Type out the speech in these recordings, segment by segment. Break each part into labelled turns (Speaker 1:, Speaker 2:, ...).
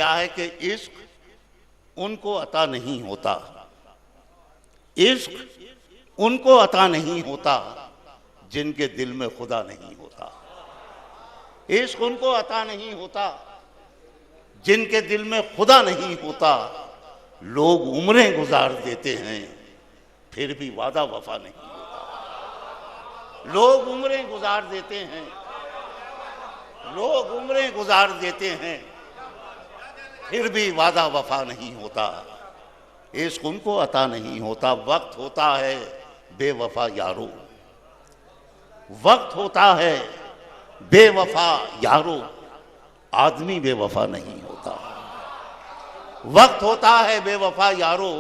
Speaker 1: क्या है कि इश्क उनको अता नहीं होता, इश्क उनको अता नहीं होता जिनके दिल में खुदा नहीं होता। इश्क उनको अता नहीं होता जिनके दिल में खुदा नहीं होता। लोग उम्रें गुजार देते हैं फिर भी वादा वफा नहीं होता। लोग उम्रें गुजार देते हैं, लोग उम्रें गुजार देते हैं फिर भी वादा वफा नहीं होता। इश्क उनको अता नहीं होता। वक्त होता है बेवफा यारो, वक्त होता है बेवफा यारो, आदमी बेवफा नहीं होता। वक्त होता है बेवफा यारो,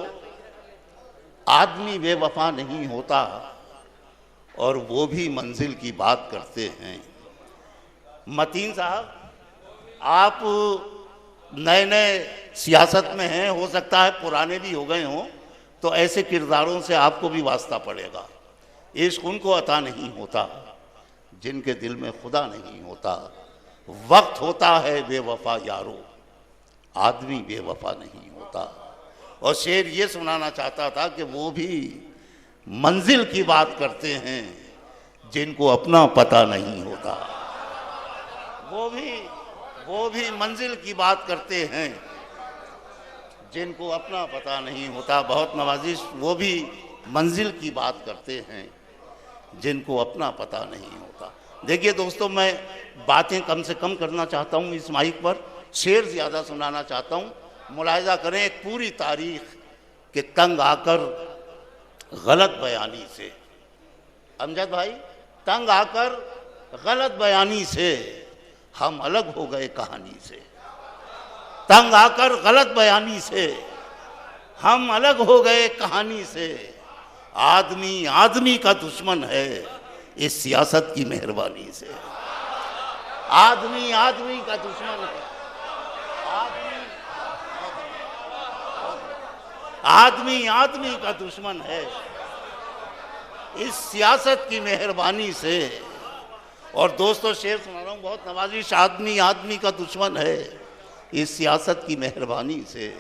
Speaker 1: आदमी बेवफा नहीं होता। और वो भी मंजिल की बात करते हैं। मतीन साहब, आप नए नए सियासत में हैं, हो सकता है पुराने भी हो गए हों, तो ऐसे किरदारों से आपको भी वास्ता पड़ेगा। इश्क उनको अता नहीं होता जिनके दिल में खुदा नहीं होता। वक्त होता है बेवफा यारो, आदमी बेवफा नहीं होता। और शेर ये सुनाना चाहता था कि वो भी मंजिल की बात करते हैं जिनको अपना पता नहीं होता। वो भी मंजिल की बात करते हैं जिनको अपना पता नहीं होता। बहुत नवाजिश, वो भी मंजिल की बात करते हैं जिनको अपना पता नहीं होता। देखिए दोस्तों, मैं बातें कम से कम करना चाहता हूँ इस माइक पर, शेर ज़्यादा सुनाना चाहता हूँ। मुलाहिजा करें एक पूरी तारीख के तंग आकर गलत बयानी से, अमजद भाई, तंग आकर गलत बयानी से हम अलग हो गए कहानी से। तंग आकर गलत बयानी से हम अलग हो गए कहानी से। आदमी आदमी का दुश्मन है इस सियासत की मेहरबानी से। आदमी आदमी का दुश्मन है, आदमी आदमी का दुश्मन है इस सियासत की मेहरबानी से। और दोस्तों, शेर सुना रहा हूँ बहुत नवाजिश, आदमी आदमी का दुश्मन है इस सियासत की मेहरबानी से।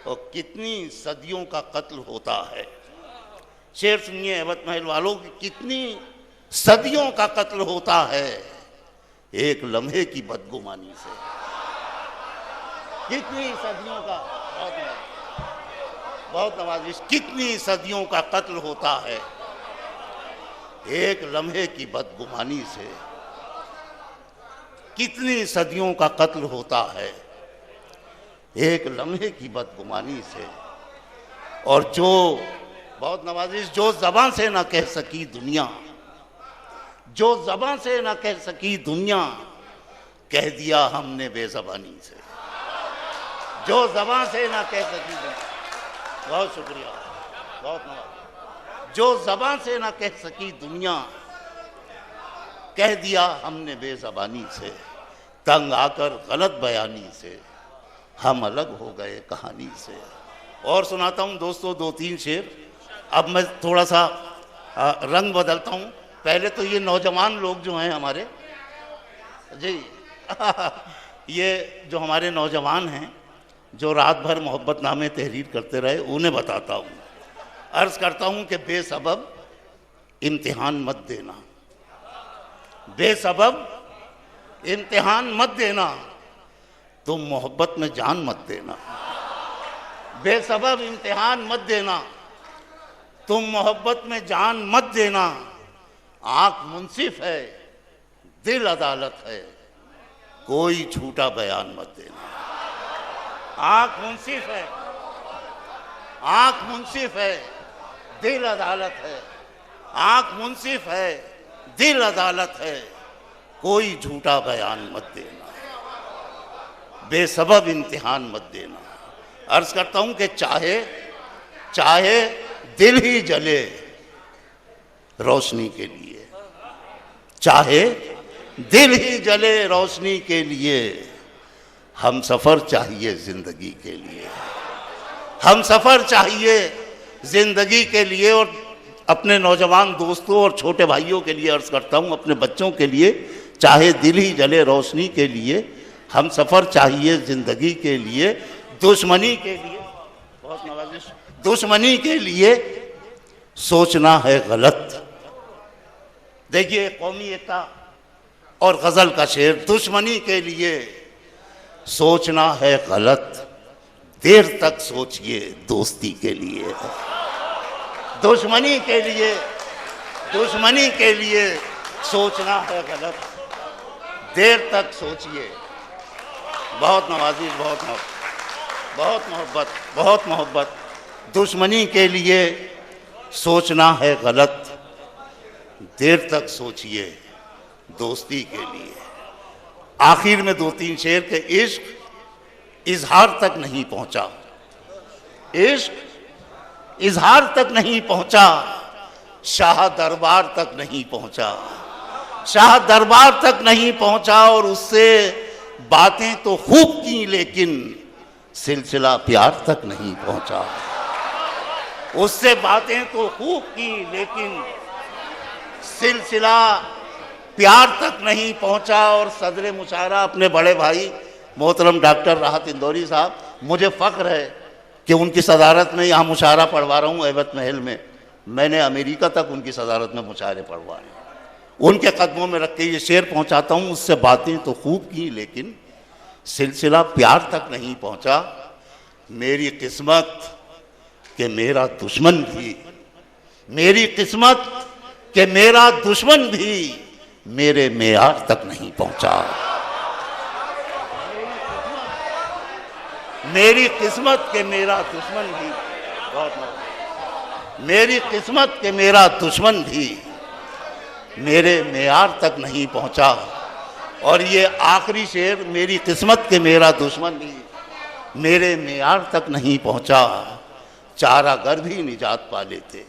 Speaker 1: और कितनी सदियों का कत्ल होता है। शेर सुनिए एवत महल वालों, कितनी सदियों का कत्ल होता है एक लम्हे की बदगुमानी से। कितनी सदियों का, बहुत नवाजिश, कितनी सदियों का कत्ल होता है एक लम्हे की बदगुमानी से। कितनी सदियों का कत्ल होता है एक लम्हे की बदगुमानी से। और जो, बहुत नवाजिश, जो ज़बान से ना कह सकी दुनिया, जो ज़बान से ना कह सकी दुनिया, कह दिया हमने बेज़बानी से। जो ज़बान से ना कह सकी दुनिया, बहुत शुक्रिया, बहुत नवाजिश। जो ज़बान से ना कह सकी दुनिया, कह दिया हमने बेज़बानी से। तंग आकर गलत बयानी से हम अलग हो गए कहानी से। और सुनाता हूँ दोस्तों दो तीन शेर। अब मैं थोड़ा सा रंग बदलता हूँ। पहले तो ये नौजवान लोग जो हैं हमारे जी ये जो हमारे नौजवान हैं जो रात भर मोहब्बत नामे तहरीर करते रहे, उन्हें बताता हूँ। अर्ज़ करता हूँ कि बेसबब इम्तिहान मत देना, बेसबब इम्तिहान मत देना, तुम मोहब्बत में जान मत देना। बेसबब इम्तिहान मत देना, तुम मोहब्बत में जान मत देना। आँख मुंसिफ है, दिल अदालत है, कोई झूठा बयान मत देना। आँख मुंसिफ है, आँख मुंसिफ है, दिल अदालत है। आँख मुंसिफ है, दिल अदालत है, कोई झूठा बयान मत देना। बेसबब इम्तिहान मत देना। अर्ज़ करता हूँ कि चाहे दिल ही जले रोशनी के लिए, चाहे दिल ही जले रोशनी के लिए, हम सफ़र चाहिए ज़िंदगी के लिए, हम सफ़र चाहिए ज़िंदगी के लिए। और अपने नौजवान दोस्तों और छोटे भाइयों के लिए अर्ज़ करता हूँ, अपने बच्चों के लिए, चाहे दिल ही जले रोशनी के लिए, हम सफ़र चाहिए ज़िंदगी के लिए, दुश्मनी के लिए, बहुत नवाजिश, दुश्मनी के लिए सोचना है गलत। देखिए कौमी एकता और गज़ल का शेर, दुश्मनी के लिए सोचना है गलत, देर तक सोचिए दोस्ती के लिए। दुश्मनी के लिए, दुश्मनी के लिए सोचना है गलत, देर तक सोचिए। बहुत नवाजिश, बहुत मोहब्बत, बहुत मोहब्बत, बहुत मोहब्बत। दुश्मनी के लिए सोचना है गलत, देर तक सोचिए दोस्ती के लिए। आखिर में 2-3 शेर के, इश्क इजहार तक नहीं पहुंचा, इश्क इजहार तक नहीं पहुंचा, शाह दरबार तक नहीं पहुंचा, शाह दरबार तक नहीं पहुंचा। और उससे बातें तो खूब की लेकिन सिलसिला प्यार तक नहीं पहुंचा, उससे बातें तो खूब की लेकिन सिलसिला प्यार तक नहीं पहुंचा। और सदर मुशायरा अपने बड़े भाई मोहतरम डॉक्टर राहत इंदौरी साहब, मुझे फ़ख्र है कि उनकी सदारत में यहाँ मुशायरा पढ़वा रहा हूँ ऐबत महल में। मैंने अमेरिका तक उनकी सदारत में मुशायरे पढ़वाए, उनके कदमों में रख के ये शेर पहुँचाता हूँ, उससे बातें तो खूब की लेकिन सिलसिला प्यार तक नहीं पहुँचा। मेरी किस्मत कि मेरा दुश्मन भी, मेरी किस्मत कि मेरा दुश्मन भी मेरे मेयार तक नहीं पहुंचा। मेरी किस्मत के मेरा दुश्मन भी, मेरी किस्मत के मेरा दुश्मन भी मेरे मेयार तक नहीं पहुंचा। और ये आखिरी शेर, मेरी किस्मत के मेरा दुश्मन भी मेरे मेयार तक नहीं पहुंचा। चारागर भी निजात पा लेते,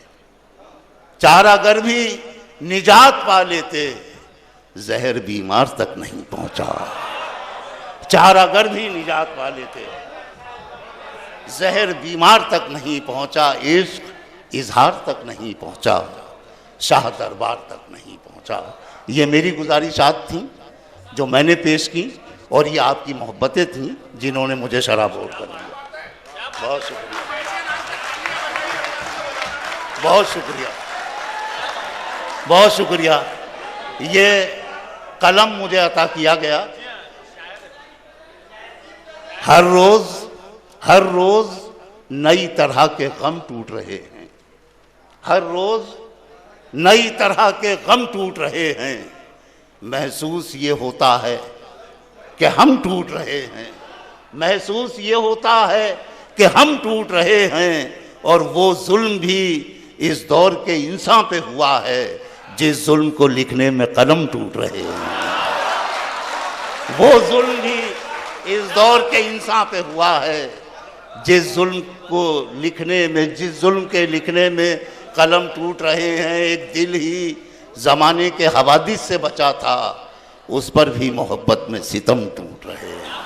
Speaker 1: चारागर भी निजात पा लेते, जहर बीमार तक नहीं पहुंचा। चारागर भी निजात पा लेते, जहर बीमार तक नहीं पहुंचा। इश्क इजहार तक नहीं पहुंचा, शाह दरबार तक नहीं पहुंचा। ये मेरी गुजारिशात थी जो मैंने पेश की, और ये आपकी मोहब्बतें थीं जिन्होंने मुझे शराबोर कर दिया। बहुत शुक्रिया, बहुत शुक्रिया, बहुत शुक्रिया। ये कलम मुझे अता किया गया। हर रोज नई तरह के गम टूट रहे हैं, हर रोज नई तरह के गम टूट रहे हैं। महसूस ये होता है कि हम टूट रहे हैं, महसूस ये होता है कि हम टूट रहे हैं। और वो जुल्म भी इस दौर के इंसान पे हुआ है जिस जुल्म को लिखने में कलम टूट रहे हैं। वो जुल्म भी इस दौर के इंसान पे हुआ है जिस जुल्म को लिखने में, जिस जुल्म के लिखने में कलम टूट रहे हैं। एक दिल ही ज़माने के हवादिस से बचा था, उस पर भी मोहब्बत में सितम टूट रहे हैं।